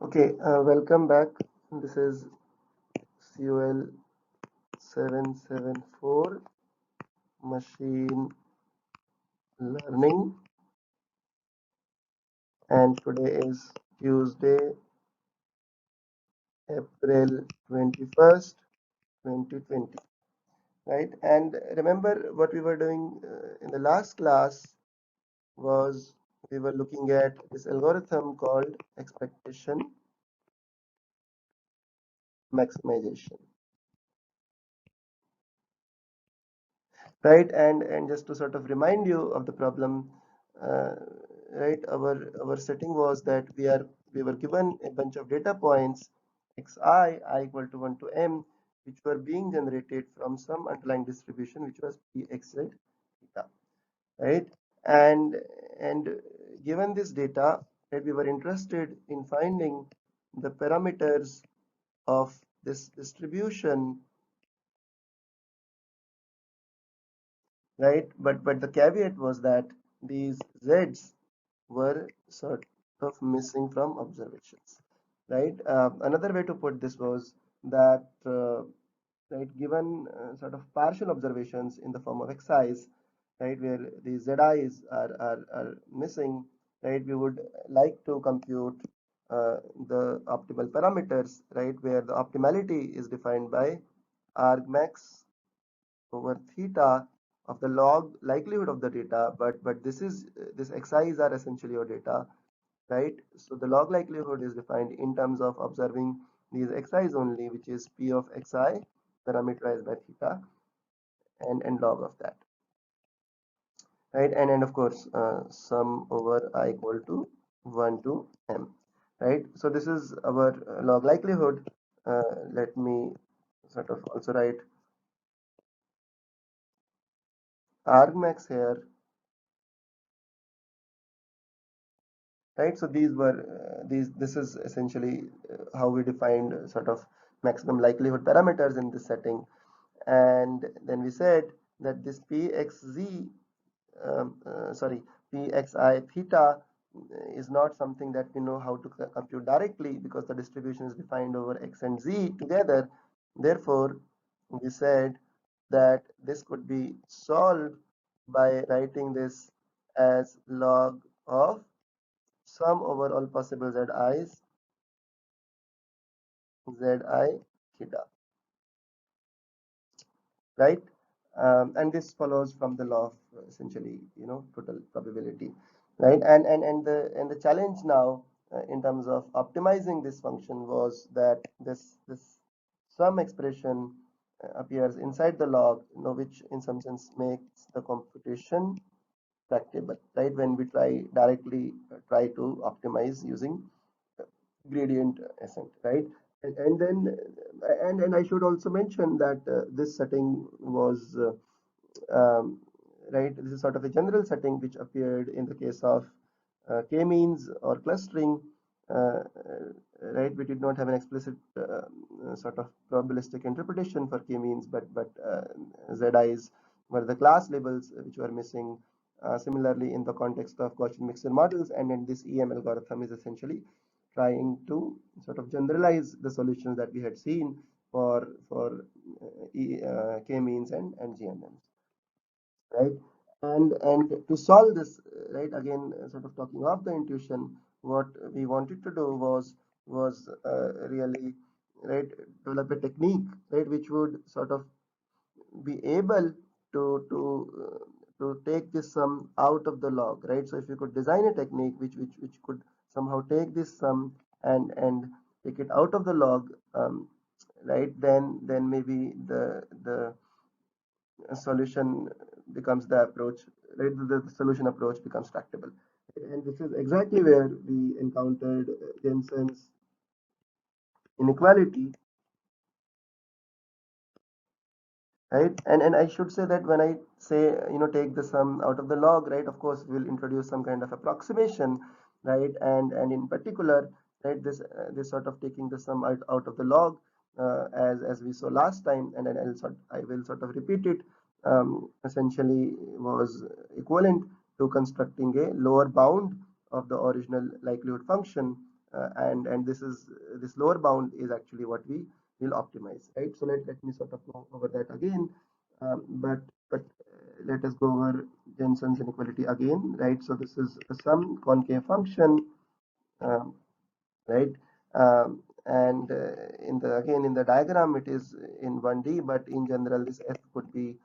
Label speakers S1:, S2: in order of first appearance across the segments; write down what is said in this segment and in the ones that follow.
S1: Okay, welcome back. This is COL 774 Machine Learning, and today is Tuesday, April 21st, 2020. Right, and remember what we were doing in the last class was we were looking at this algorithm called expectation maximization. Right, and just to sort of remind you of the problem, uh, right, our setting was that we were given a bunch of data points I equal to 1 to m, which were being generated from some underlying distribution which was pxz theta, right? And given this data, that we were interested in finding the parameters of this distribution, right? But the caveat was that these z's were sort of missing from observations, right? Another way to put this was that, right, given sort of partial observations in the form of xi's, right, where the zi's are missing, right, we would like to compute the optimal parameters, right, where the optimality is defined by argmax over theta of the log likelihood of the data, but this xi's are essentially your data, right? So the log likelihood is defined in terms of observing these xi's only, which is p of xi parameterized by theta and log of that, right? And of course, sum over I equal to 1 to m, right? So this is our log likelihood. Let me sort of also write argmax here, right? So these were this is essentially how we defined sort of maximum likelihood parameters in this setting. And then we said that this pxz, sorry, pxi theta is not something that we know how to compute directly because the distribution is defined over x and z together. Therefore, we said that this could be solved by writing this as log of sum over all possible zi's zi theta, right? And this follows from the law of essentially, total probability, right? And the challenge now in terms of optimizing this function was that this sum expression appears inside the log, which in some sense makes the computation tractable, right? When we try to optimize using gradient ascent, right? And then and I should also mention that this setting was right. This is sort of a general setting which appeared in the case of k-means or clustering, right? We did not have an explicit sort of probabilistic interpretation for k-means, but zi's were the class labels which were missing. Similarly, in the context of Gaussian mixture models, and then this EM algorithm is essentially trying to sort of generalize the solutions that we had seen for k-means and GMMs, right? And to solve this, right, again, sort of talking of the intuition, what we wanted to do was really, right, develop a technique, right, which would sort of be able to take this sum out of the log, right? So if you could design a technique which could somehow take this sum and take it out of the log, right, then maybe the solution becomes the approach, right? The solution approach becomes tractable, and this is exactly where we encountered Jensen's inequality, right? And I should say that when I say, take the sum out of the log, right, of course we'll introduce some kind of approximation, right? And in particular, right, this sort of taking the sum out of the log, as we saw last time, and then I will sort of repeat it, essentially was equivalent to constructing a lower bound of the original likelihood function, and this lower bound is actually what we will optimize, right? So let me sort of go over that again, but let us go over Jensen's inequality again, right? So this is some concave function, um, right? And in the again in the diagram it is in 1D, but in general this f could be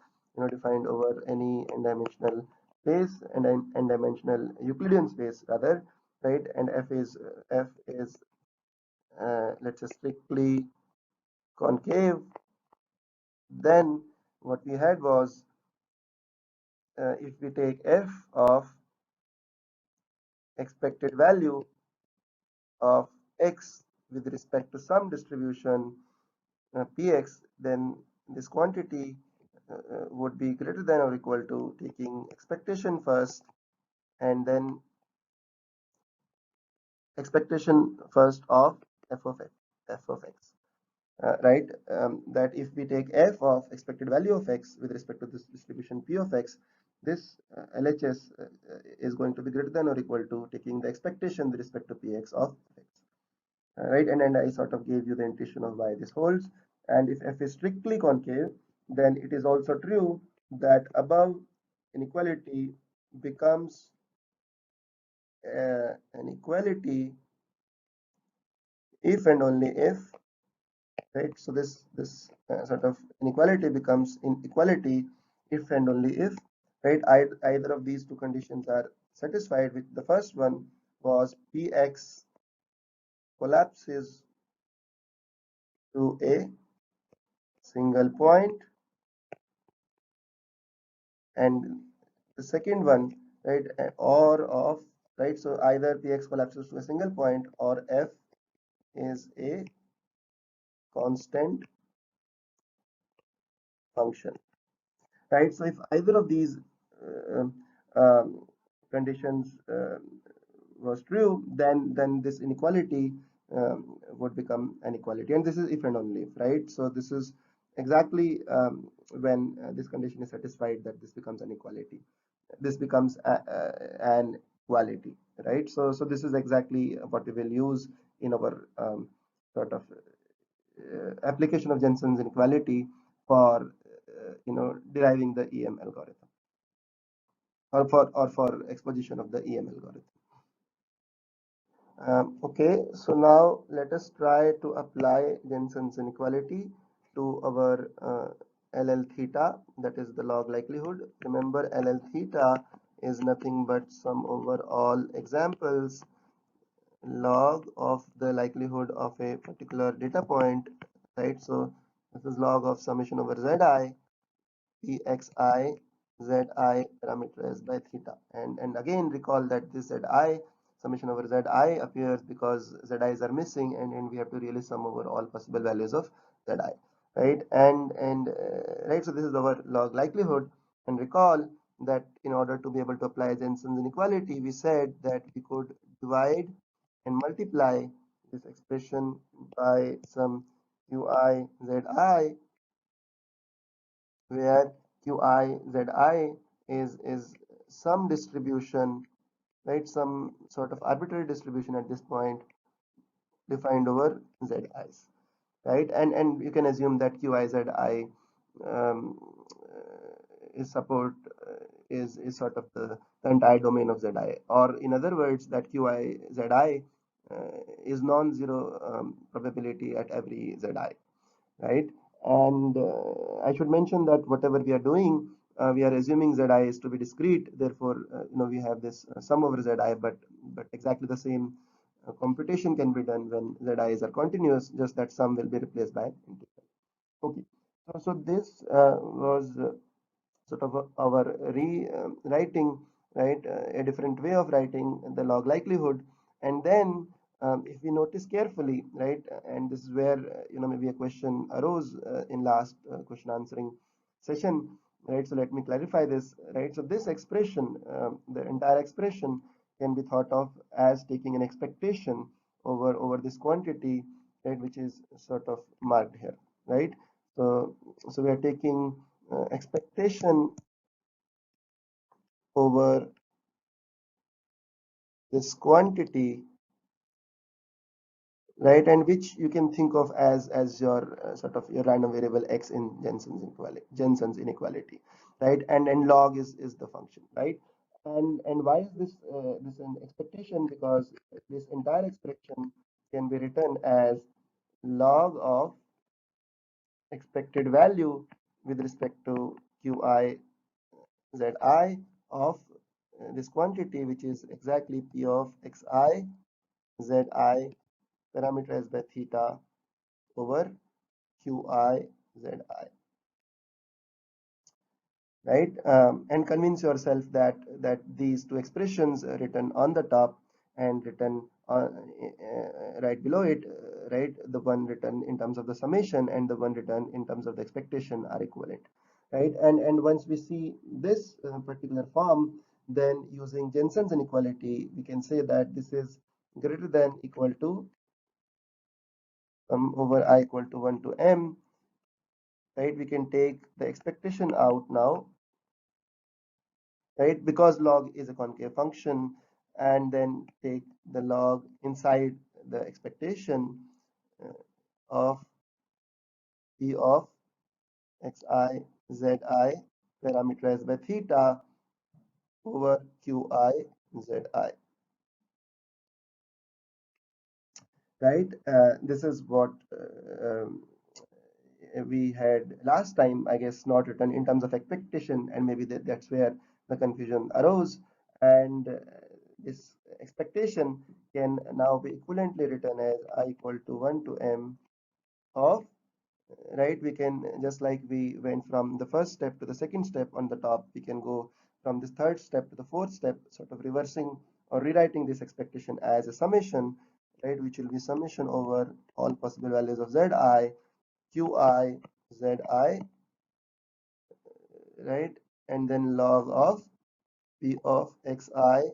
S1: defined over any n-dimensional space and n-dimensional Euclidean space rather, right? And f is let's say strictly concave. Then what we had was, if we take f of expected value of x with respect to some distribution px, then this quantity would be greater than or equal to taking expectation first and then expectation first of f of x, right? That if we take f of expected value of x with respect to this distribution p of x, this LHS is going to be greater than or equal to taking the expectation with respect to px of x, right? And I sort of gave you the intuition of why this holds. And if f is strictly concave, then it is also true that above inequality becomes an equality if and only if, right? So this sort of inequality becomes inequality if and only if, right? Either of these two conditions are satisfied. With the first one was px collapses to a single point, and the second one, right, or of, right, so either px collapses to a single point or f is a constant function, right? So if either of these uh, um, conditions was true, then this inequality would become an equality, and this is if and only if, right? So this is exactly when this condition is satisfied, that this becomes an equality, this becomes an equality, right? So this is exactly what we will use in our sort of application of Jensen's inequality for deriving the EM algorithm, or for exposition of the EM algorithm. Okay, so now let us try to apply Jensen's inequality to our LL theta, that is the log likelihood. Remember, LL theta is nothing but sum over all examples log of the likelihood of a particular data point, right? So this is log of summation over Zi pxi zi parameterized by theta, and again recall that this zi summation over zi appears because zi's are missing, and we have to really sum over all possible values of zi, right? And right, so this is our log likelihood. And recall that in order to be able to apply Jensen's inequality, we said that we could divide and multiply this expression by some qi zi, where qi zi is some distribution, right? Some sort of arbitrary distribution at this point defined over zi's, right? And you can assume that qi zi um, is support is sort of the entire domain of zi, or in other words, that qi zi is non-zero probability at every zi, right? And I should mention that whatever we are doing, we are assuming zi is to be discrete. Therefore, we have this sum over zi, but exactly the same computation can be done when zi's are continuous. Just that sum will be replaced by integral. Okay, so this was sort of our rewriting, right? A different way of writing the log likelihood. And then if we notice carefully, right, and this is where maybe a question arose in last question answering session, right? So let me clarify this, right? So this expression, the entire expression, can be thought of as taking an expectation over this quantity, right, which is sort of marked here, right? So we are taking expectation over this quantity right? And which you can think of as your sort of your random variable x in Jensen's inequality, right? And log is the function, right? And why is this an expectation? Because this entire expression can be written as log of expected value with respect to qi zi of this quantity, which is exactly p of xi zi parameterized by theta over qi zi, right? And convince yourself that these two expressions written on the top and written right below it, right, the one written in terms of the summation and the one written in terms of the expectation are equivalent, right? And once we see this particular form, then using Jensen's inequality we can say that this is greater than equal to over I equal to 1 to m, right? We can take the expectation out now, right? Because log is a concave function, and then take the log inside the expectation uh, of p of xi zi parameterized by theta over qi zi, right? This is what we had last time, I guess, not written in terms of expectation, and maybe that's where the confusion arose. And this expectation can now be equivalently written as I equal to 1 to m of, right? We can, just like we went from the first step to the second step on the top, we can go from this third step to the fourth step, sort of reversing or rewriting this expectation as a summation, right? Which will be summation over all possible values of zi qi zi, right? And then log of p of xi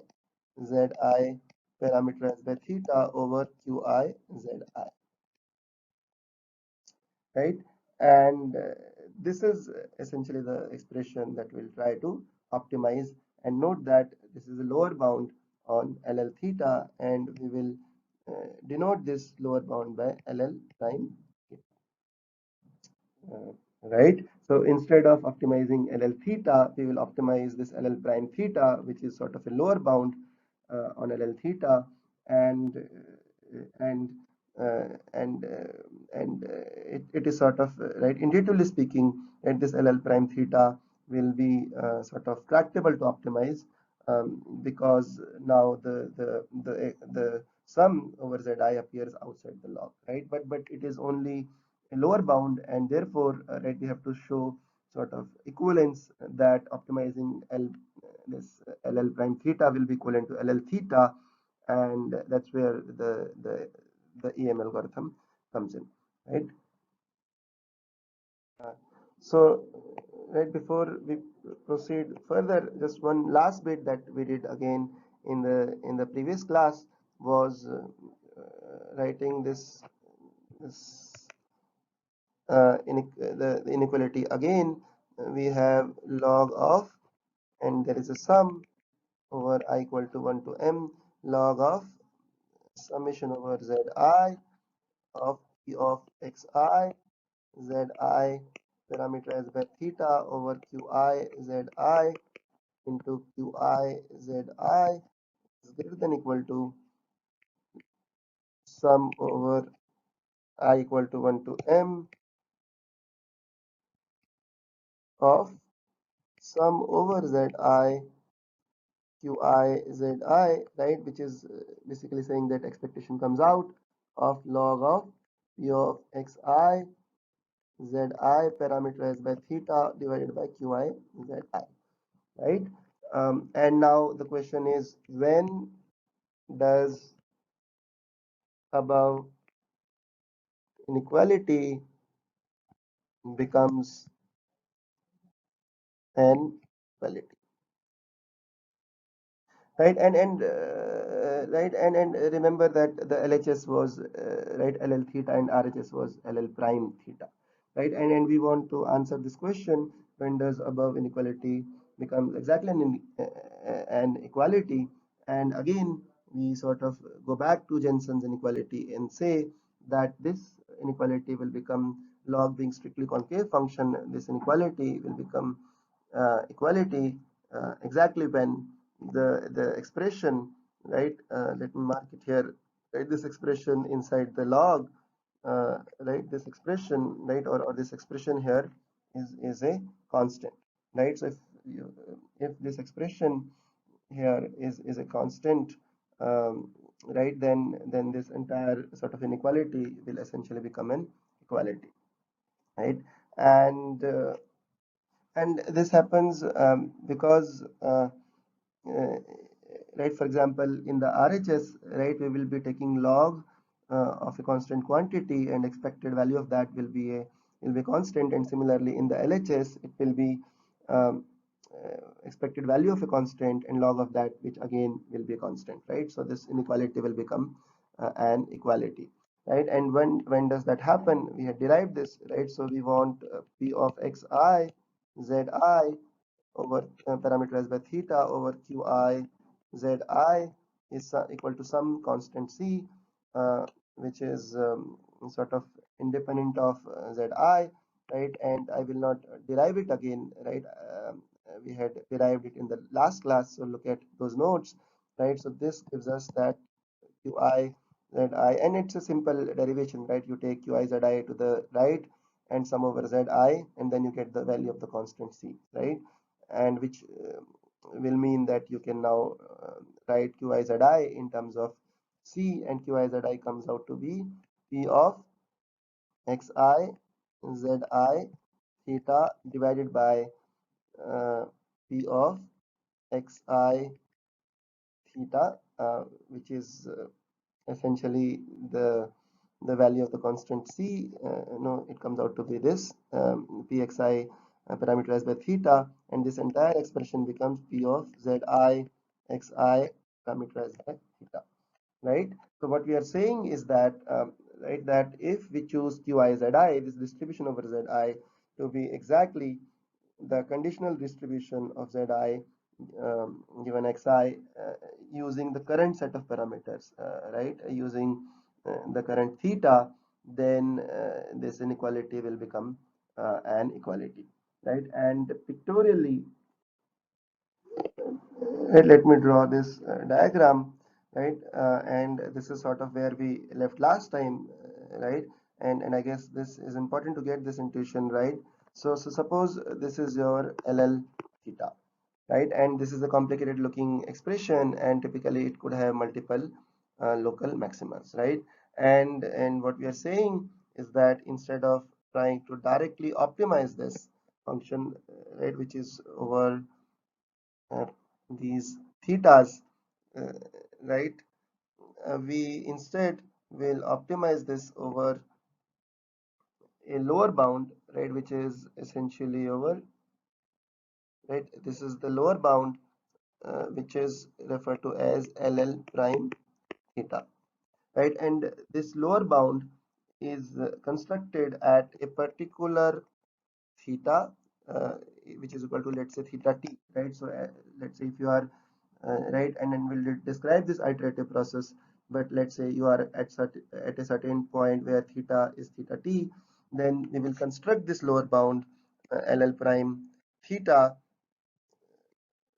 S1: zi parameterized by theta over qi zi, right? And this is essentially the expression that we'll try to optimize. And note that this is a lower bound on ll theta, and we will denote this lower bound by ll prime, uh, right? So instead of optimizing ll theta, we will optimize this ll prime theta, which is sort of a lower bound on ll theta, and and it is sort of right, intuitively speaking, at this ll prime theta will be sort of tractable to optimize, because now the sum over zi appears outside the log, right? But it is only a lower bound, and therefore right, we have to show sort of equivalence, that optimizing this ll prime theta will be equivalent to ll theta, and that's where the EM algorithm comes in, right? Uh, so right before we proceed further, just one last bit that we did again in the previous class was writing this the inequality again. We have log of, and there is a sum over I equal to 1 to m log of summation over zi of p of xi zi parameterized by theta over qi zi into qi zi is greater than equal to sum over I equal to 1 to m of sum over zi qi zi, right, which is basically saying that expectation comes out of log of p of xi zi parameterized by theta divided by qi zi, right? And now the question is, when does above inequality becomes an equality, right? Right, and remember that the LHS was right, LL theta, and RHS was LL prime theta, right? And we want to answer this question: when does above inequality becomes exactly an equality? And again, we sort of go back to Jensen's inequality and say that this inequality will become log being strictly concave function. This inequality will become equality exactly when the expression, right? Let me mark it here. Right, this expression inside the log, right? This expression, right, or this expression here is a constant, right? So if this expression here is a constant, right, then this entire sort of inequality will essentially become an equality, right? And and this happens because uh, right, for example, in the RHS, right, we will be taking log of a constant quantity, and expected value of that will be constant, and similarly in the LHS it will be um, expected value of a constant and log of that, which again will be a constant, right? So this inequality will become an equality, right? And when does that happen? We had derived this, right? So we want p of xi zi over parameterized by theta over qi zi is equal to some constant c, uh, which is sort of independent of zi, right? And I will not derive it again, right? We had derived it in the last class, so look at those notes, right? So this gives us that qi zi, and it's a simple derivation, right? You take qi zi to the right and sum over zi, and then you get the value of the constant c, right? And which will mean that you can now write qi zi in terms of c, and qi zi comes out to be p of xi zi theta divided by p of xi theta, which is essentially the value of the constant c. No, it comes out to be this pxi parameterized by theta, and this entire expression becomes p of zi xi parameterized by theta, right? So what we are saying is that right, that if we choose qi zi, this distribution over zi, to be exactly the conditional distribution of zi given xi using the current set of parameters, right, using the current theta, then this inequality will become an equality, right? And pictorially, right, let me draw this diagram, right? And this is sort of where we left last time, right? And I guess this is important to get this intuition right. So suppose this is your LL theta, right? And this is a complicated looking expression, and typically it could have multiple local maximas, right? And what we are saying is that instead of trying to directly optimize this function, right, which is over uh, these thetas, uh, right, we instead will optimize this over a lower bound, right, which is essentially over, right, this is the lower bound, which is referred to as LL prime theta, right? And this lower bound is constructed at a particular theta, uh, which is equal to, let's say, theta t, right? So let's say if you are right, and then we'll describe this iterative process, but let's say you are at a certain point where theta is theta t, then we will construct this lower bound LL prime theta,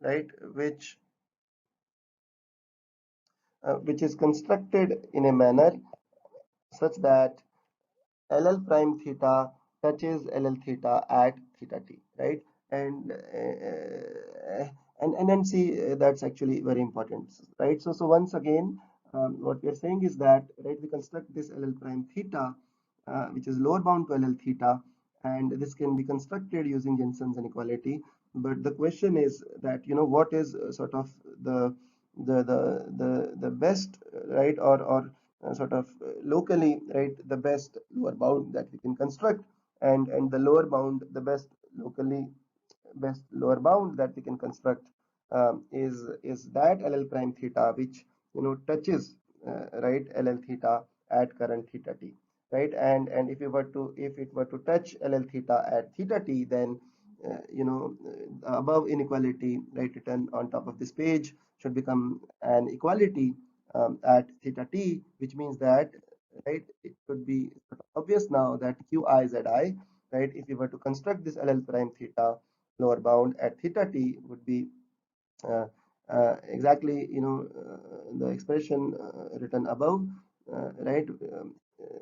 S1: right, which is constructed in a manner such that LL prime theta touches LL theta at theta t, right? And and then see that's actually very important, right? So once again, what we are saying is that, right, we construct this LL prime theta, which is lower bound to LL theta, and this can be constructed using Jensen's inequality. But the question is that, what is sort of the best, right, or sort of locally, right, the best lower bound that we can construct, and the lower bound, the best lower bound that we can construct is that LL prime theta, which touches right LL theta at current theta t, right? And if it were to touch LL theta at theta t, then above inequality, right, written on top of this page should become an equality, at theta t, which means that, right, it could be obvious now that qi zi, right, if we were to construct this ll prime theta lower bound at theta t, would be uh, exactly, the expression written above, right,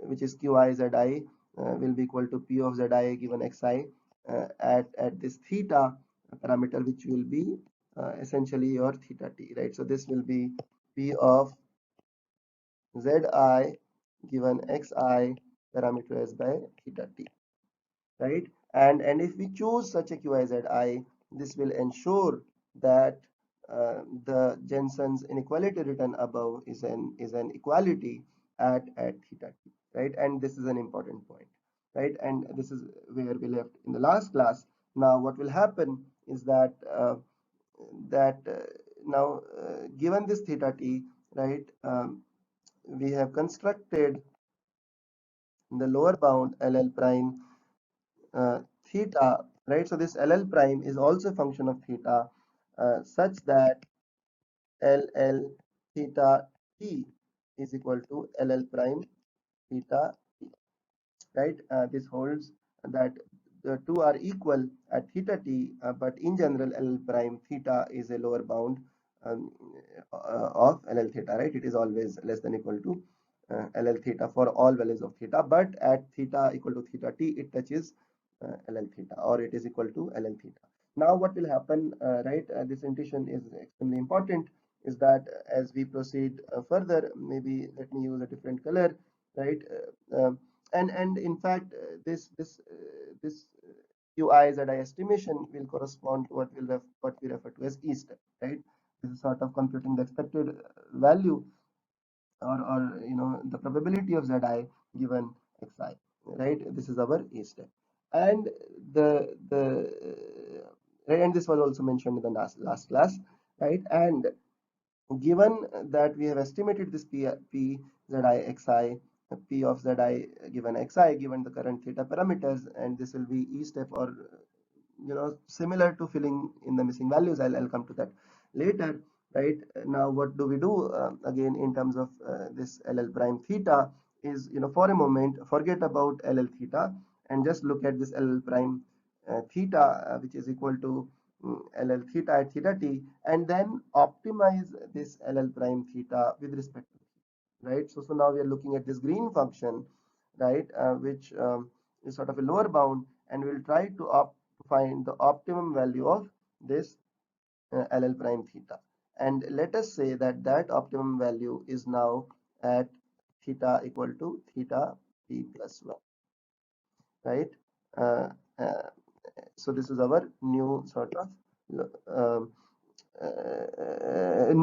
S1: which is qi zi will be equal to p of zi given xi at this theta parameter, which will be essentially your theta t, right? So this will be p of zi given xi parameterized by theta t, right? And if we choose such a QIZI, this will ensure that the Jensen's inequality written above is an equality at theta t, right? And this is an important point, right? And this is where we left in the last class. Now, what will happen is that now given this theta t, right? We have constructed the lower bound LL prime theta, right? So this LL prime is also a function of theta, such that LL theta t is equal to LL prime theta t, right? This holds that the two are equal at theta t, but in general, LL prime theta is a lower bound um, of LL theta, right? It is always less than equal to LL theta for all values of theta, but at theta equal to theta t, it touches LL theta, or it is equal to LL theta. Now, what will happen, right? This intuition is extremely important. Is that as we proceed further, maybe let me use a different color, right? And in fact, this UI ZI estimation will correspond to what we refer to as E step, right? This is sort of computing the expected value, or the probability of Zi given Xi, right? This is our E step, and and this was also mentioned in the last class, right? And given that we have estimated this p zi xi, p of zi given xi, given the current theta parameters, and this will be E step, or similar to filling in the missing values. I'll come to that later, right? Now, what do we do again in terms of this LL prime theta is, for a moment, forget about LL theta and just look at this LL prime theta, which is equal to LL theta at theta t, and then optimize this LL prime theta with respect to, right? So now we are looking at this green function, right, which is sort of a lower bound, and we'll try to find the optimum value of this LL prime theta. And let us say that that optimum value is now at theta equal to theta t plus 1, right? Uh, uh, so this is our new sort of um,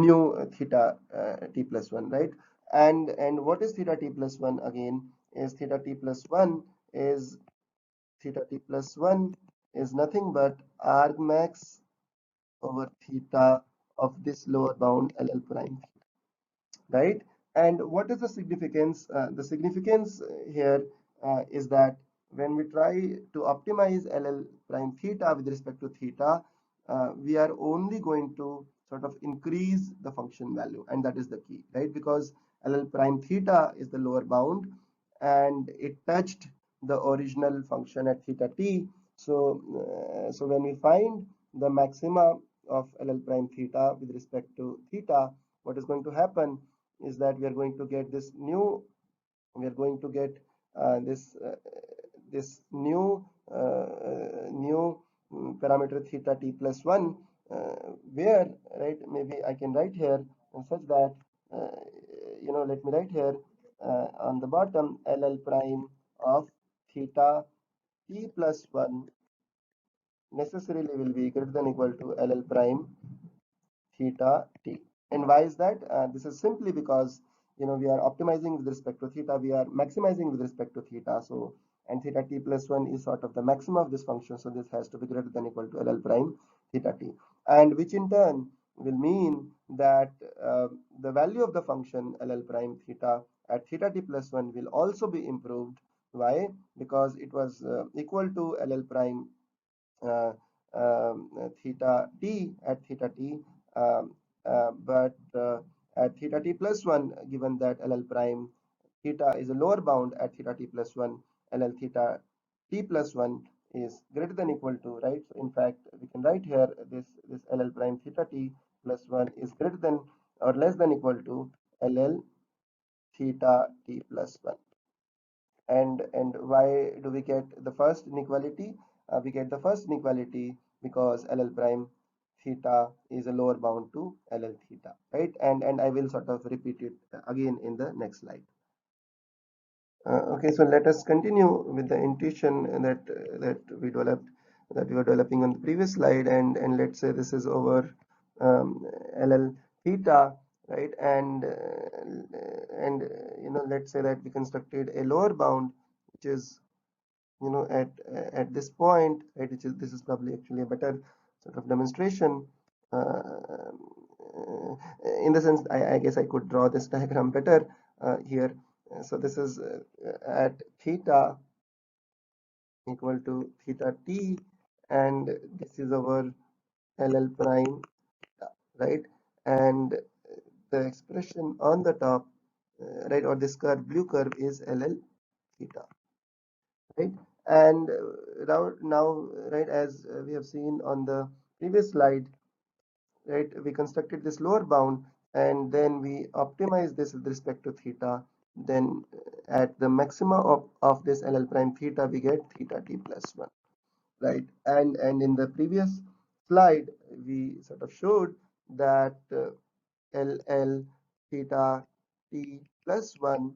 S1: new theta t plus 1, right? And what is theta t plus 1 again? Is theta t plus 1 is theta t plus 1 is nothing but argmax over theta of this lower bound LL prime, right? And what is the significance? The significance here is that when we try to optimize LL prime theta with respect to theta, we are only going to sort of increase the function value, and that is the key, right? Because LL prime theta is the lower bound, and it touched the original function at theta t. So when we find the maxima of LL prime theta with respect to theta, what is going to happen is that we are going to get this new we are going to get this new parameter theta t plus 1, where, right, maybe I can write here such that let me write here on the bottom, LL prime of theta t plus 1 necessarily will be greater than equal to LL prime theta t. And why is that? This is simply because we are optimizing with respect to theta, we are maximizing with respect to theta. So, and theta t plus 1 is sort of the maximum of this function, so this has to be greater than equal to LL prime theta t, and which in turn will mean that the value of the function LL prime theta at theta t plus 1 will also be improved. Why? Because it was equal to LL prime uh, theta t at theta t, um, but at theta t plus 1, given that LL prime theta is a lower bound at theta t plus 1, LL theta t plus 1 is greater than equal to, right? So in fact, we can write here this LL prime theta t plus 1 is greater than or less than equal to LL theta t plus 1. And why do we get the first inequality? We get the first inequality because LL prime theta is a lower bound to LL theta, right? And I will sort of repeat it again in the next slide. Okay, so let us continue with the intuition that we developed, that we were developing on the previous slide, and let's say this is over LL theta, right? And let's say that we constructed a lower bound, which is at this point, right? Which is this is probably actually a better sort of demonstration. Uh, in the sense, I guess I could draw this diagram better here. So this is at theta equal to theta t, and this is our LL prime, right? And the expression on the top, right, or this curve, blue curve, is LL theta, right? And now, right, as we have seen on the previous slide, right, we constructed this lower bound and then we optimize this with respect to theta. Then at the maxima of this LL prime theta, we get theta t plus 1, right? And in the previous slide, we sort of showed that LL theta t plus 1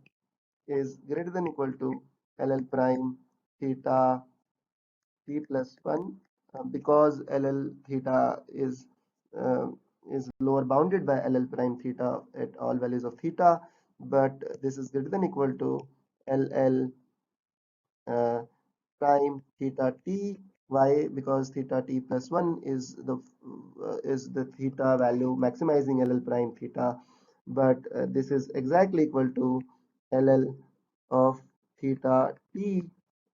S1: is greater than equal to LL prime theta t plus 1 because LL theta uh, is lower bounded by LL prime theta at all values of theta, but this is greater than equal to LL uh, prime theta t. Why? Because theta t plus 1 is the theta value maximizing LL prime theta, but this is exactly equal to LL of theta t,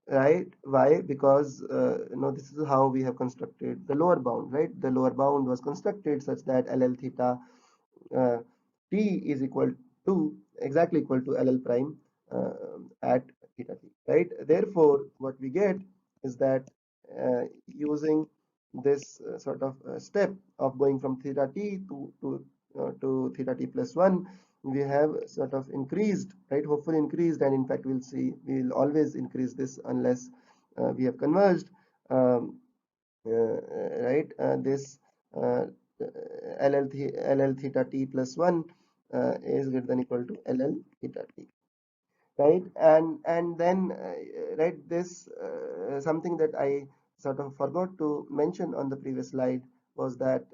S1: right? Why? Because this is how we have constructed the lower bound, right? The lower bound was constructed such that LL theta uh, t is equal to exactly equal to LL prime at theta t, right? Therefore, what we get is that using this sort of step of going from theta t to theta t plus 1, we have sort of increased, right? Hopefully increased, and in fact we'll see we'll always increase this unless we have converged. Um, right? This uh, LL theta t plus 1 is greater than equal to LL theta t, right? And then right, this something that I sort of forgot to mention on the previous slide was that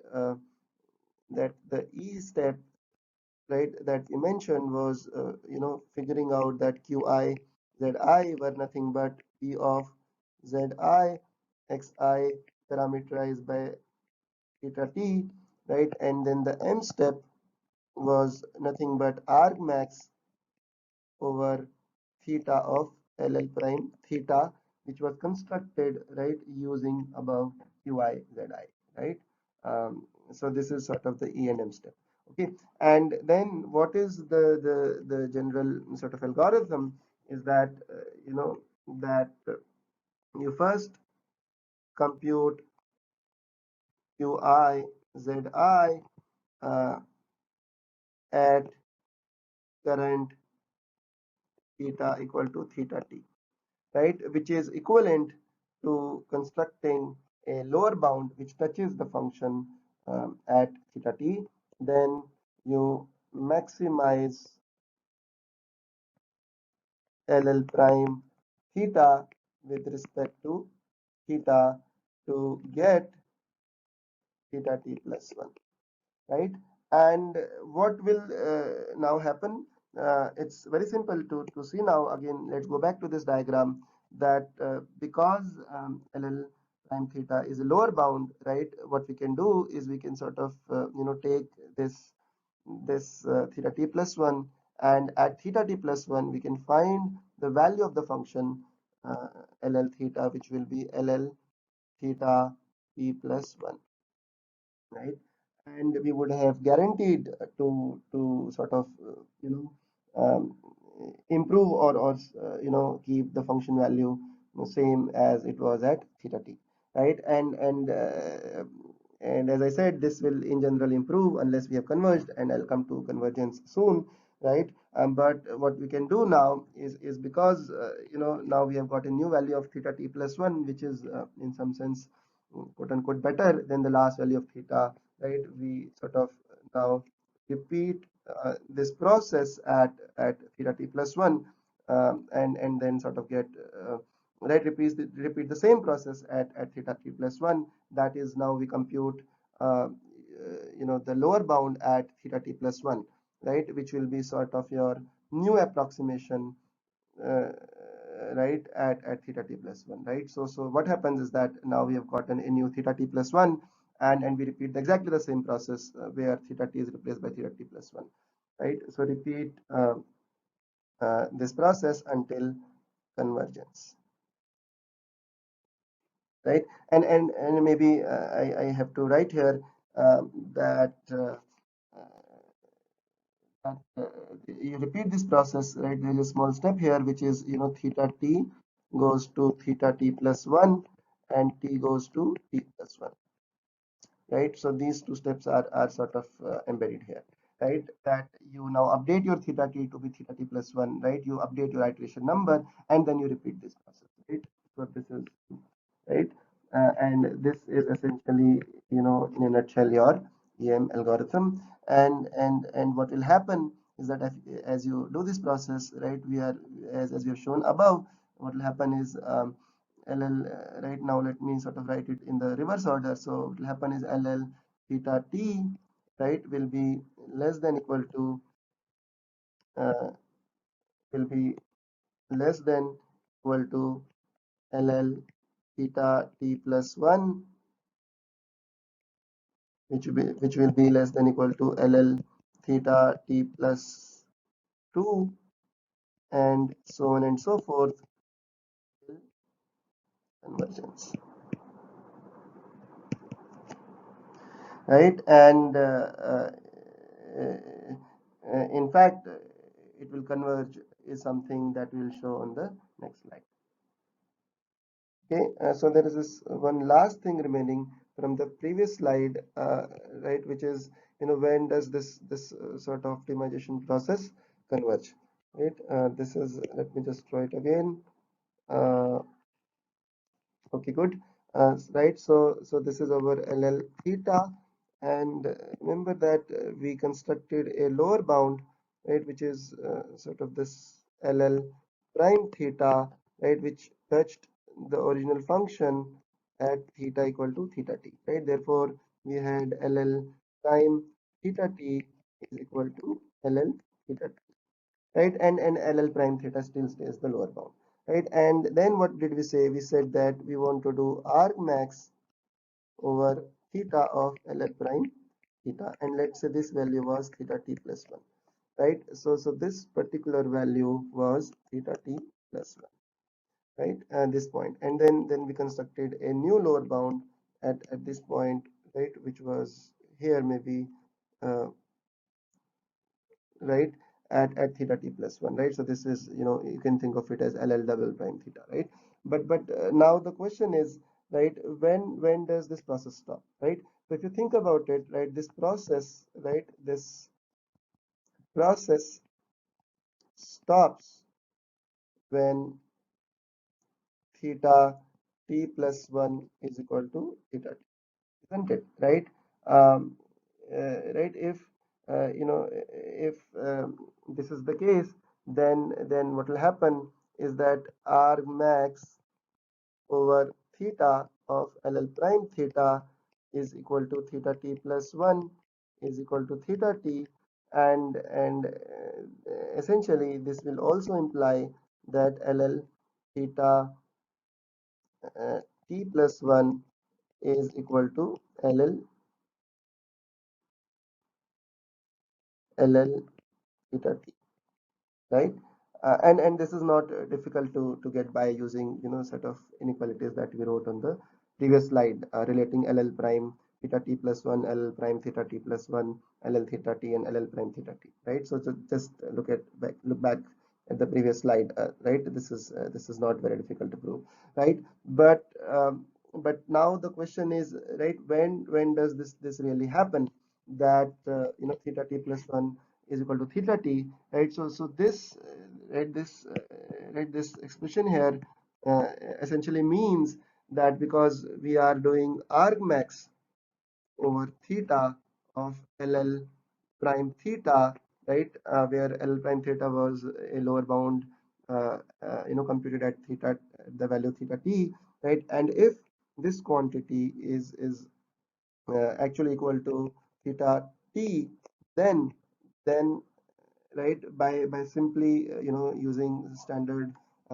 S1: the E step, right, that we mentioned was figuring out that Qi Zi were nothing but P of Zi Xi parameterized by theta t, right? And then the M step was nothing but argmax over theta of LL prime theta, which was constructed, right, using above Qi Zi, right? So this is sort of the E and M step. Okay, and then what is the general sort of algorithm is that that you first compute Qi Zi uh, at current theta equal to theta t, right, which is equivalent to constructing a lower bound which touches the function at theta t. Then you maximize LL prime theta with respect to theta to get theta t plus 1, right? And what will now happen? It's very simple to see now. Again, let's go back to this diagram that because LL prime theta is a lower bound, right? What we can do is we can sort of take this theta t plus 1, and at theta t plus 1 we can find the value of the function LL theta, which will be LL theta t plus 1, right? and we would have guaranteed to sort of um, improve or keep the function value same as it was at theta t, right? And as I said, this will in general improve unless we have converged, and I'll come to convergence soon, right? But what we can do now is because now we have got a new value of theta t plus 1, which is in some sense quote unquote better than the last value of theta, right? We sort of now repeat this process at theta t plus 1, and then sort of get right, repeat the same process at theta t plus 1. That is, now we compute the lower bound at theta t plus 1, right, which will be sort of your new approximation, uh, right, at theta t plus 1, right? So what happens is that now we have gotten a new theta t plus 1, and we repeat exactly the same process where theta t is replaced by theta t plus 1, right? So repeat this process until convergence, right? And maybe I have to write here that you repeat this process, right? There is a small step here, which is theta t goes to theta t plus 1, and t goes to t plus 1, right? So these two steps are sort of embedded here, right? That you now update your theta t to be theta t plus 1, right? You update your iteration number, and then you repeat this process, right? So this is right, and this is essentially in a nutshell your EM algorithm. And what will happen is that as you do this process, right, we are as we have shown above, what will happen is LL, right now let me sort of write it in the reverse order. So what will happen is LL theta t, right, will be less than equal to uh, will be less than equal to LL theta t plus 1, which will be less than equal to LL theta t plus 2, and so on and so forth, convergence, right? And in fact, it will converge is something that we will show on the next slide. Okay, so there is this one last thing remaining from the previous slide, right, which is when does this sort of optimization process converge, right? This is, let me just draw it again. Uh, okay, good. Right, so this is our LL theta, and remember that we constructed a lower bound, right, which is sort of this LL prime theta, right, which touched the original function at theta equal to theta t, right? Therefore, we had LL prime theta t is equal to LL theta t, right? And LL prime theta still stays the lower bound, right? And then what did we say? We said that we want to do argmax over theta of LL prime theta, and let's say this value was theta t plus 1, right? So this particular value was theta t plus 1, right, at this point. And then we constructed a new lower bound at this point, right, which was here maybe, uh, right, at theta t plus 1, right? So this is, you can think of it as LL double prime theta, right? But now the question is, right, when does this process stop, right? So if you think about it, right, this process, right, this process stops when theta t plus 1 is equal to theta t, isn't it, right? Right, if if this is the case, then what will happen is that r max over theta of LL prime theta is equal to theta t plus 1 is equal to theta t, and essentially this will also imply that LL theta t plus 1 is equal to LL theta t, right? And this is not difficult to get by using set of inequalities that we wrote on the previous slide relating LL prime theta t plus 1 LL prime theta t plus 1 LL theta t and LL prime theta t, right? So just look back at the previous slide, right? This is not very difficult to prove, right? But now the question is, right, when does this really happen, that theta t plus 1 is equal to theta t, right? So this right, this expression here uh, essentially means that because we are doing argmax over theta of LL prime theta, right, where L prime theta was a lower bound, computed at theta, the value theta t, right, and if this quantity is actually equal to theta t, then then right, by simply using standard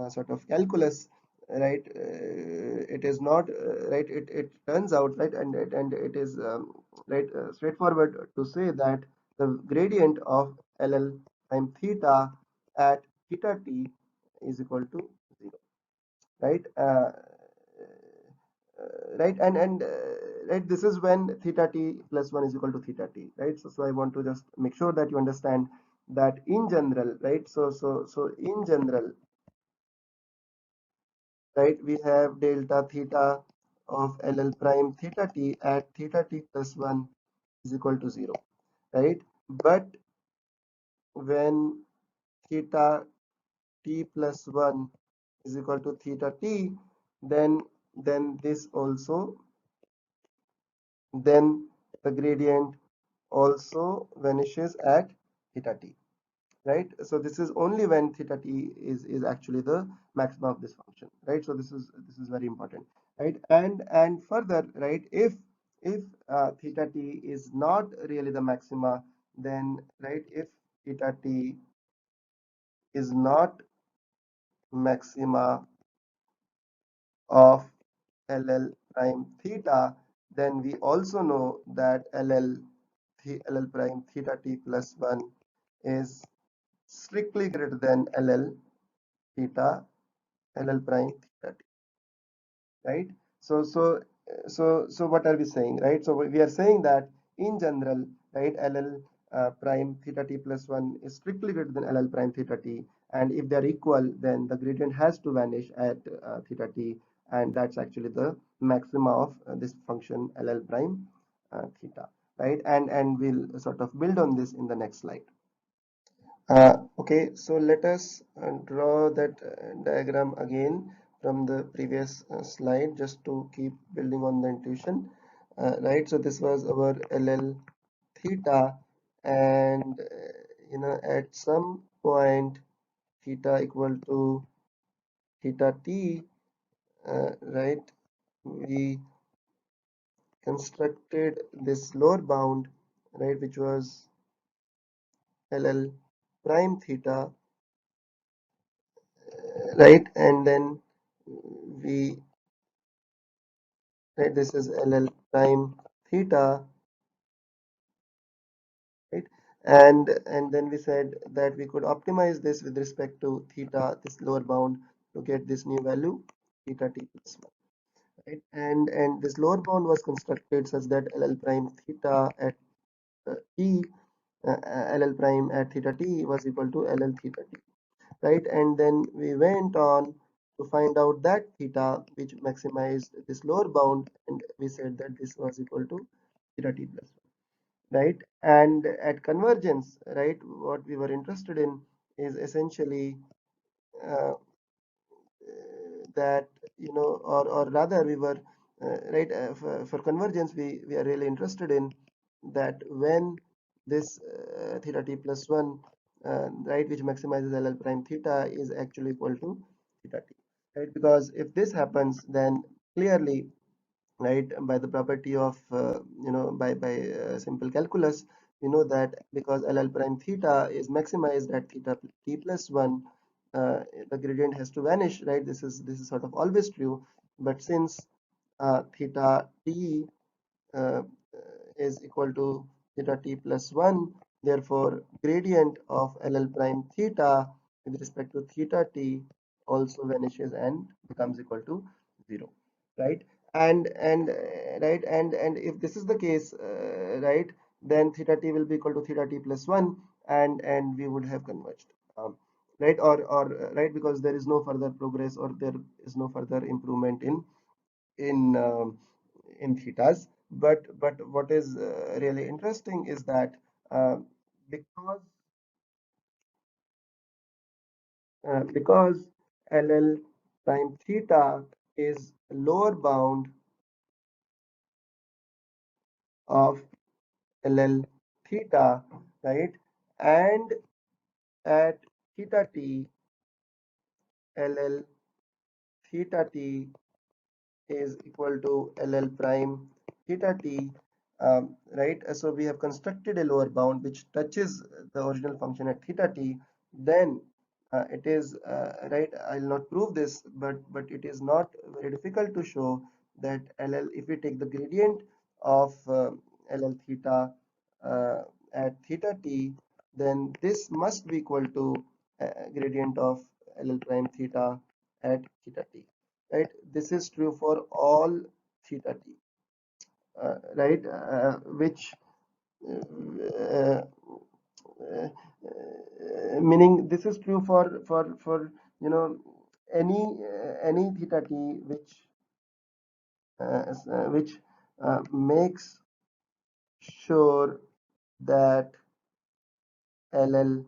S1: sort of calculus, right, it is not right, it turns out, right, and it is right, straightforward to say that the gradient of LL prime theta at theta t is equal to 0, right, right, and right, this is when theta t plus 1 is equal to theta t, right? So I want to just make sure that you understand that in general, right, so in general, right, we have delta theta of LL prime theta t at theta t plus 1 is equal to 0, right? But when theta t plus 1 is equal to theta t, then this also, then the gradient also vanishes at theta t, right? So this is only when theta t is actually the maximum of this function, right? So this is very important, right? And further, right, if theta t is not really the maxima, then right, if theta t is not maxima of LL prime theta, then we also know that LL prime theta t plus 1 is strictly greater than theta LL prime theta t, right? So what are we saying, right? So we are saying that in general, right, LL prime theta t plus 1 is strictly greater than LL prime theta t, and if they are equal, then the gradient has to vanish at theta t, and that's actually the maxima of this function LL prime theta, right? And we'll sort of build on this in the next slide. Okay, so let us draw that diagram again from the previous slide, just to keep building on the intuition. Right, so this was our LL theta, and at some point theta equal to theta t, right, we constructed this lower bound, right, which was LL prime theta, right, and then we, right, this is LL prime theta, right, and then we said that we could optimize this with respect to theta, this lower bound, to get this new value theta t plus 1, right, and this lower bound was constructed such that LL prime theta at t LL prime at theta t was equal to LL theta t, right, and then we went on to find out that theta which maximized this lower bound, and we said that this was equal to theta t plus 1, right, and at convergence, right, what we were interested in is essentially uh, that or rather we were right, for convergence, we are really interested in that when this theta t plus 1, right, which maximizes LL prime theta, is actually equal to theta t, right, because if this happens, then clearly, right, by the property of by simple calculus, we know that because LL prime theta is maximized at theta t plus 1, the gradient has to vanish, right? This is sort of always true, but since theta t uh, is equal to theta t plus 1, therefore gradient of LL prime theta with respect to theta t also vanishes and becomes equal to 0, right? right, and if this is the case, right, then theta t will be equal to theta t plus 1, and we would have converged, right, or right, because there is no further progress, or there is no further improvement in in thetas. But what is really interesting is that uh, because because ll prime theta is lower bound of ll theta, right, and at theta t, ll theta t is equal to ll prime theta t, right? So we have constructed a lower bound which touches the original function at theta t. Then it is right. I'll not prove this, but it is not very difficult to show that ll, if we take the gradient of ll theta uh, at theta t, then this must be equal to gradient of ll prime theta at theta t, right? This is true for all theta t, right, which uh, meaning this is true for you know any theta t which makes sure that ll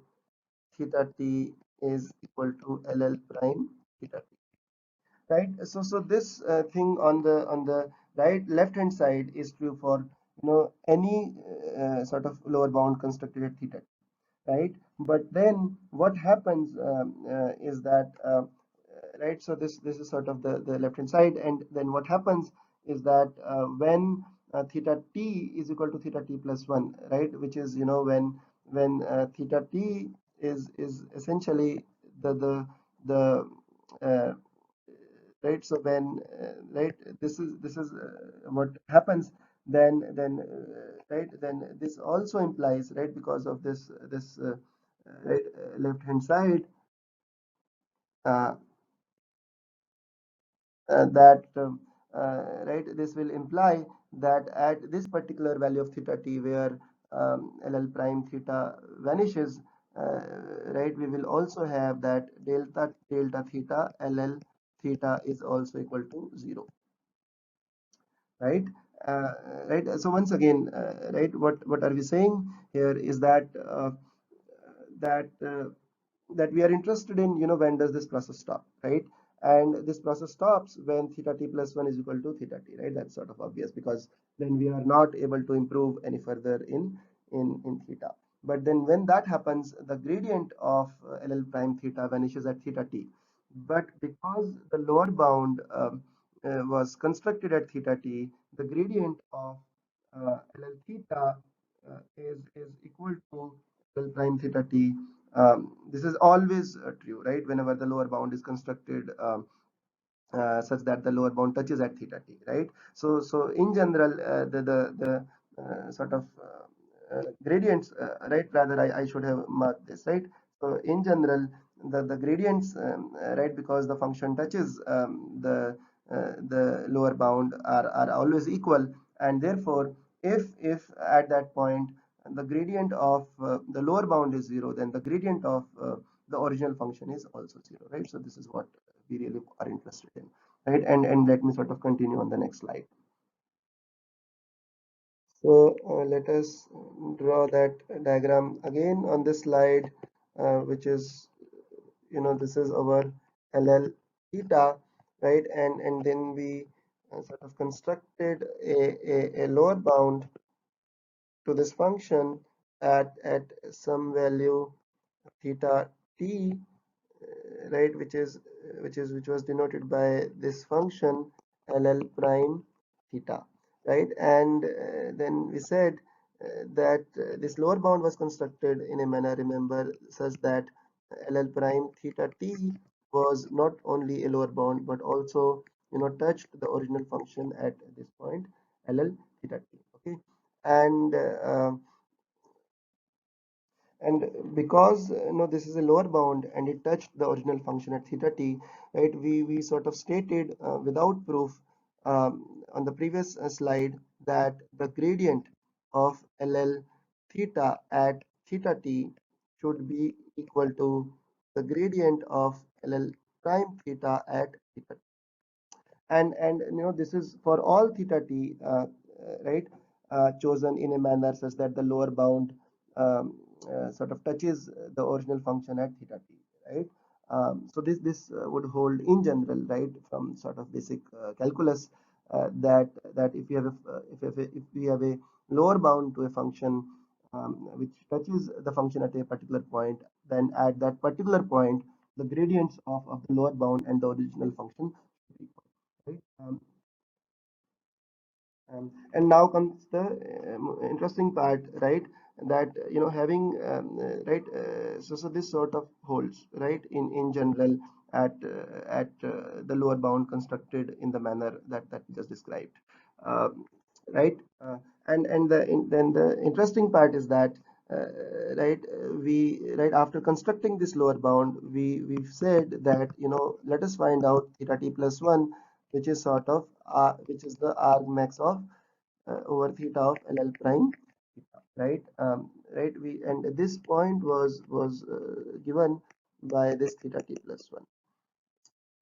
S1: theta t is equal to ll prime theta t, right? So this thing on the right left hand side is true for any sort of lower bound constructed at theta, right? But then what happens is that right, so this is sort of the left hand side, and then what happens is that when theta t is equal to theta t plus 1, right, which is when theta t is essentially the uh, right, so when right, this is what happens, right, then this also implies, right, because of this right, left hand side, uh, that right, this will imply that at this particular value of theta t where ll prime theta vanishes, right, we will also have that delta theta ll theta is also equal to 0, right, uh, right. So once again, right, what are we saying here is that that that we are interested in, when does this process stop, right? And this process stops when theta t plus 1 is equal to theta t, right? That's sort of obvious, because then we are not able to improve any further in theta. But then when that happens, the gradient of ll prime theta vanishes at theta t. But because the lower bound was constructed at theta t, the gradient of ll theta is equal to ll prime theta t. This is always true, right? Whenever the lower bound is constructed such that the lower bound touches at theta t, right? So in general, the sort of gradients, right? Rather, I should have marked this, right? So in general, the gradients, right? Because the function touches the lower bound are always equal, and therefore, if at that point the gradient of the lower bound is 0, then the gradient of the original function is also 0, right? So this is what we really are interested in, right? And let me sort of continue on the next slide. So let us draw that diagram again on this slide, which is, this is our ll theta, right? And then we sort of constructed a lower bound to this function at some value theta t, right, which was denoted by this function ll prime theta, right? And then we said that this lower bound was constructed in a manner, remember, such that ll prime theta t was not only a lower bound but also touched the original function at this point ll theta t, okay? and and because this is a lower bound and it touched the original function at theta t, right, we sort of stated without proof, on the previous slide that the gradient of LL theta at theta t should be equal to the gradient of LL prime theta at theta t. And this is for all theta t, right, chosen in a manner such that the lower bound sort of touches the original function at theta t, right. So this would hold in general, right, from sort of basic calculus, that if you have if we have a lower bound to a function which touches the function at a particular point, then at that particular point the gradients of the lower bound and the original function should be equal, right? And now comes the interesting part, right? That having right, so this sort of holds, right, in general at the lower bound constructed in the manner that we just described, right? Then the interesting part is that right, we right after constructing this lower bound, we've said that let us find out theta t plus 1, which is sort of which is the argmax of over theta of LL prime theta, right? Right. We and this point was given by this theta t plus 1,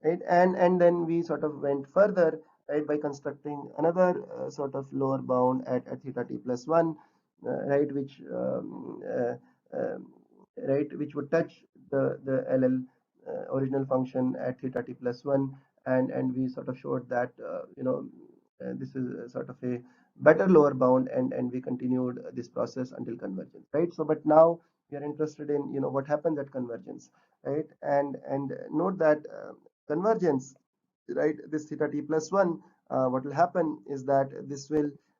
S1: right? And then we sort of went further, right, by constructing another sort of lower bound at theta t plus 1, right, which right, which would touch the LL original function at theta t plus 1, and we sort of showed that this is sort of a better lower bound, and we continued this process until convergence, right? So but now we are interested in what happens at convergence, right? And note that convergence, right, this theta t plus 1, what will happen is that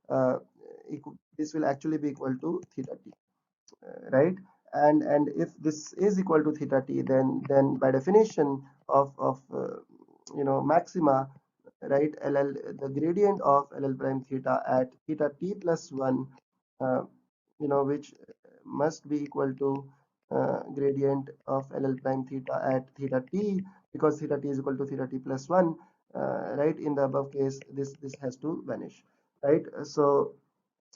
S1: uh, this will actually be equal to theta t, right? And if this is equal to theta t, then by definition of maxima, right, LL, the gradient of LL prime theta at theta t plus 1, uh, which must be equal to gradient of LL prime theta at theta t, because theta t is equal to theta t plus 1, right. In the above case, this has to vanish, right?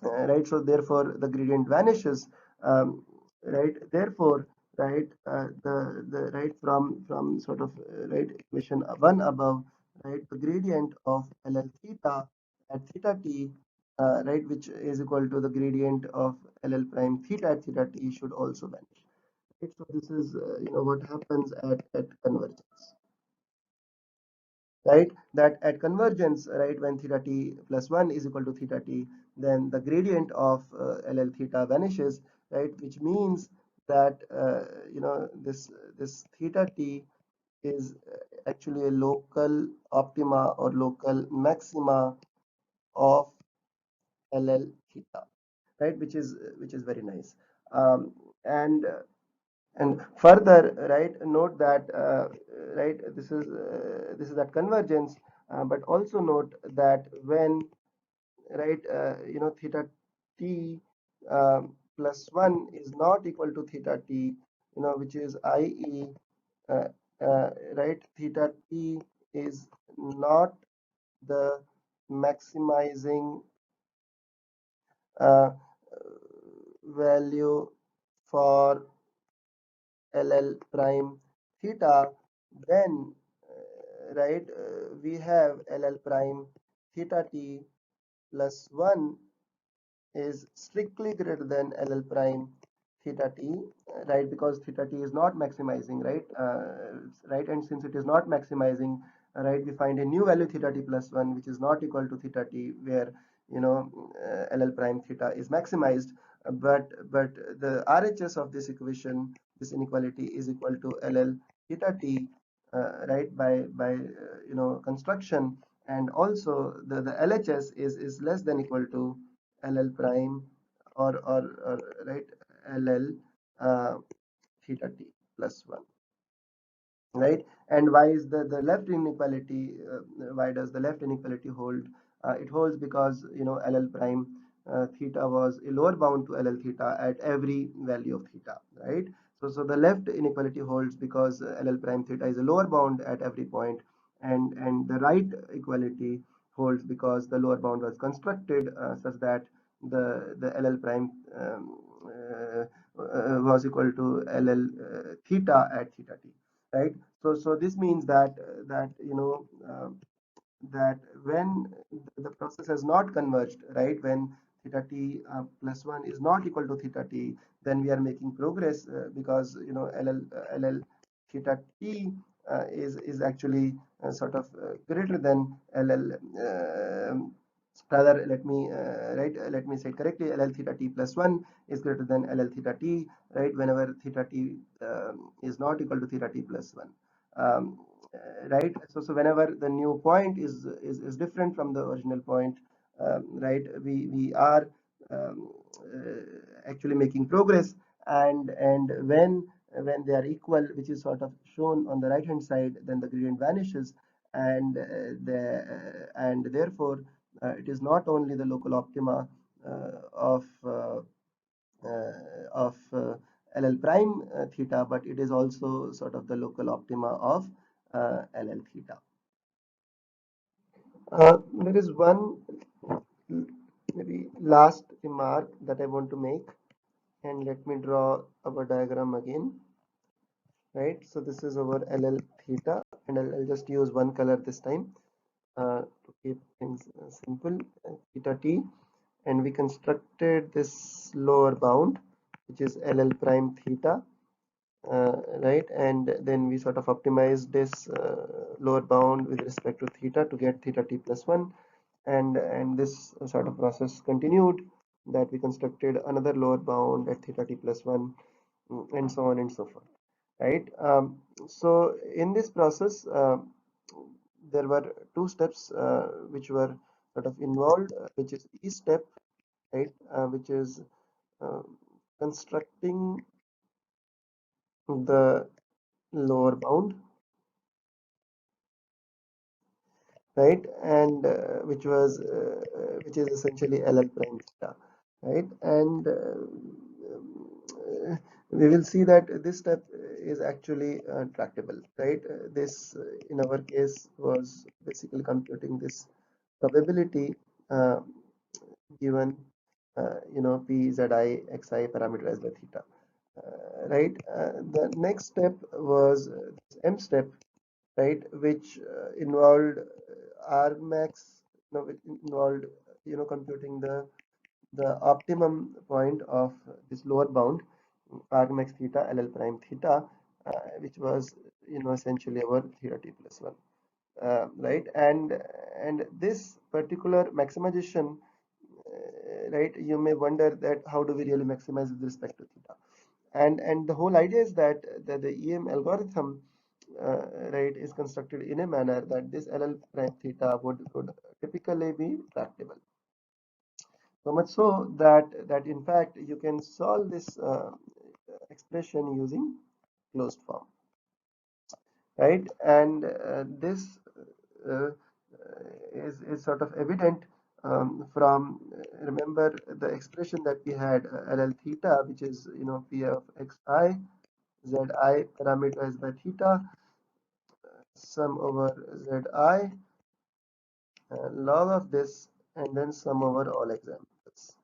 S1: Right, so therefore the gradient vanishes, right. Therefore, right, the right from sort of right equation 1 above, right, the gradient of LL theta at theta t, right, which is equal to the gradient of LL prime theta at theta t, should also vanish, right? So this is what happens at convergence, right? That at convergence, right, when theta t plus 1 is equal to theta t, then the gradient of LL theta vanishes, right, which means that this theta t is actually a local optima or local maxima of LL theta, right, which is very nice. um, and and further, right, note that right, this is at convergence, but also note that when, right, theta t plus 1 is not equal to theta t, which is i.e., uh, right, theta t is not the maximizing uh, value for LL prime theta, then right, we have LL prime theta t plus 1 is strictly greater than LL prime theta t, right, because theta t is not maximizing, right, right, and since it is not maximizing, right, we find a new value theta t plus 1 which is not equal to theta t, where LL prime theta is maximized, but the RHS of this equation, this inequality, is equal to LL theta t, right, by construction, and also the LHS is less than equal to LL prime, or right, LL uh, theta t plus 1, right. And why is the left inequality, why does the left inequality hold? It holds because LL prime theta was a lower bound to LL theta at every value of theta, right? So the left inequality holds because LL prime theta is a lower bound at every point, and the right equality holds because the lower bound was constructed such that the LL prime was equal to LL theta at theta t, right? So this means that that when the process has not converged, right, when theta t plus 1 is not equal to theta t, then we are making progress because LL theta t is actually sort of greater than LL. Rather, let me say correctly. LL theta t plus 1 is greater than LL theta t, right? Whenever theta t is not equal to theta t plus 1. Um, right, so whenever the new point is different from the original point, right, we are actually making progress, and when they are equal, which is sort of shown on the right hand side, then the gradient vanishes, and and therefore it is not only the local optima of LL prime theta, but it is also sort of the local optima of LL theta. There is one maybe last remark that I want to make, and let me draw our diagram again. Right, so this is our LL theta, and I'll just use one color this time to keep things simple. Theta t, and we constructed this lower bound, which is LL prime theta, right, and then we sort of optimized this lower bound with respect to theta to get theta t plus 1, and this sort of process continued, that we constructed another lower bound at theta t plus 1, and so on and so forth, right. So in this process there were two steps which were sort of involved, which is each step, right, which is uh, constructing the lower bound, right, and which is essentially LL prime theta, right, and we will see that this step is actually tractable, right. This in our case was basically computing this probability uh, given p zi xi parameterized by theta, right. The next step was this m step, right, which involved R max, which involved computing the optimum point of this lower bound R max theta LL prime theta, which was essentially our theta t plus 1, right, and this particular maximization, right, you may wonder that how do we really maximize with respect to theta, and the whole idea is that the EM algorithm, right, is constructed in a manner that this LL prime theta would typically be tractable. So much so that in fact you can solve this expression using closed form, right? And this uh, is sort of evident from remember the expression that we had LL theta, which is p of xi zi parameterized by theta sum over zi log of this, and then sum over all examples,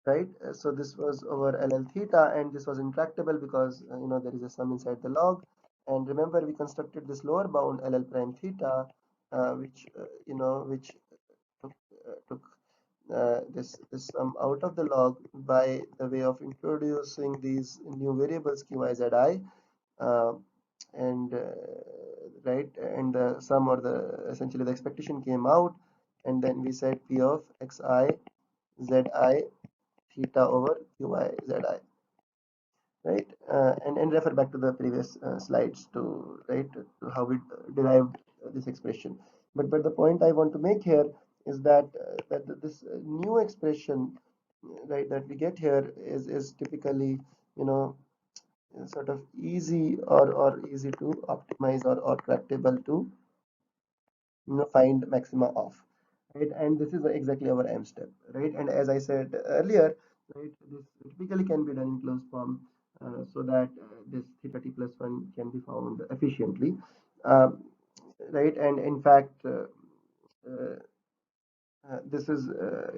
S1: right. So this was over LL theta, and this was intractable because there is a sum inside the log, and remember we constructed this lower bound LL prime theta, which took this sum out of the log by the way of introducing these new variables qi zi, uh, and right, and the sum or the essentially the expectation came out, and then we said p of xi zi theta over qi zi, right, and refer back to the previous slides to right to how we derived this expression. But the point I want to make here is that this new expression, right, that we get here is typically you know sort of easy or easy to optimize or tractable to find maxima of, right, and this is exactly our m step, right, and as I said earlier, right, this typically can be done in closed form, so that this theta t plus 1 can be found efficiently, um, right, and in fact this is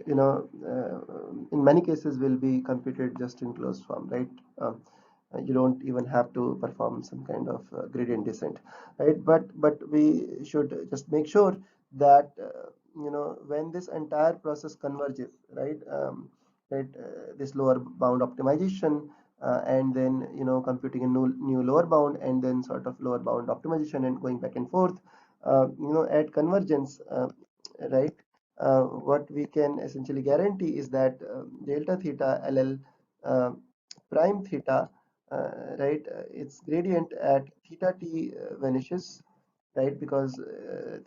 S1: in many cases will be computed just in closed form, right? You don't even have to perform some kind of gradient descent, right? But we should just make sure that when this entire process converges, right? This lower bound optimization, and then computing a new lower bound, and then sort of lower bound optimization, and going back and forth, at convergence, right? What we can essentially guarantee is that delta theta LL uh, prime theta, right, its gradient at theta t vanishes, right, because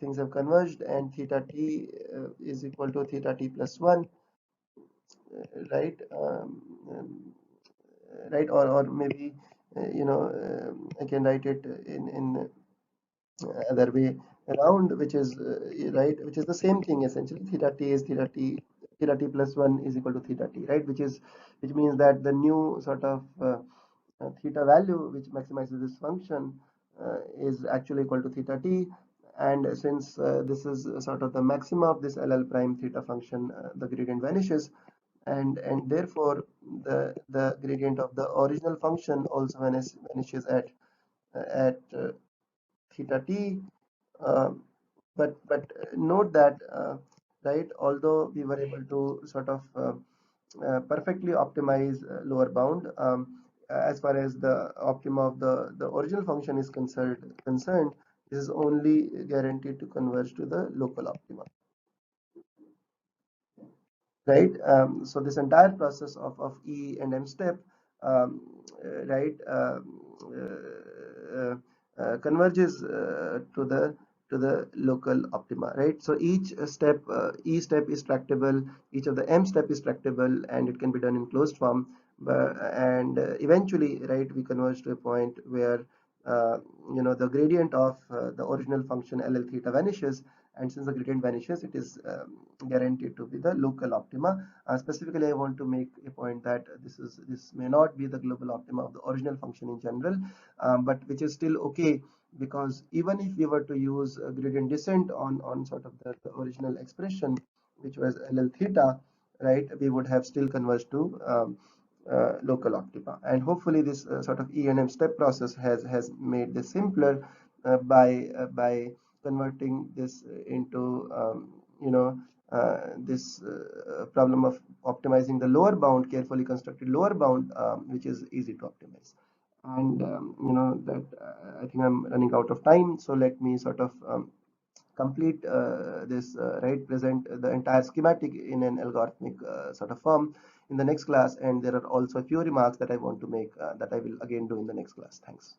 S1: things have converged, and theta t is equal to theta t plus 1, right? Right, or maybe I can write it in other way around, which is right, which is the same thing essentially. Theta t is theta t plus 1 is equal to theta t, right, which means that the new sort of theta value which maximizes this function is actually equal to theta t. And since this is sort of the maxima of this LL prime theta function, the gradient vanishes, and therefore the gradient of the original function also vanishes at theta t. uh, but note that right, although we were able to sort of perfectly optimize lower bound, as far as the optima of the original function is concerned, this is only guaranteed to converge to the local optima, right? So this entire process of E and M step, um, right, converges to the local optima, right? So each step, E step is tractable, each of the M step is tractable, and it can be done in closed form. And eventually, right, we converge to a point where the gradient of the original function LL theta vanishes, and since the gradient vanishes, it is guaranteed to be the local optima. Specifically, I want to make a point that this may not be the global optima of the original function in general, but which is still okay, because even if we were to use a gradient descent on sort of the original expression, which was LL theta, right, we would have still converged to local optima. And hopefully this sort of E and M step process has made this simpler by converting this into this problem of optimizing the lower bound, carefully constructed lower bound, which is easy to optimize. And that I think I'm running out of time, so let me sort of complete this, right, present the entire schematic in an algorithmic sort of form in the next class. And there are also a few remarks that I want to make, that I will again do in the next class. Thanks.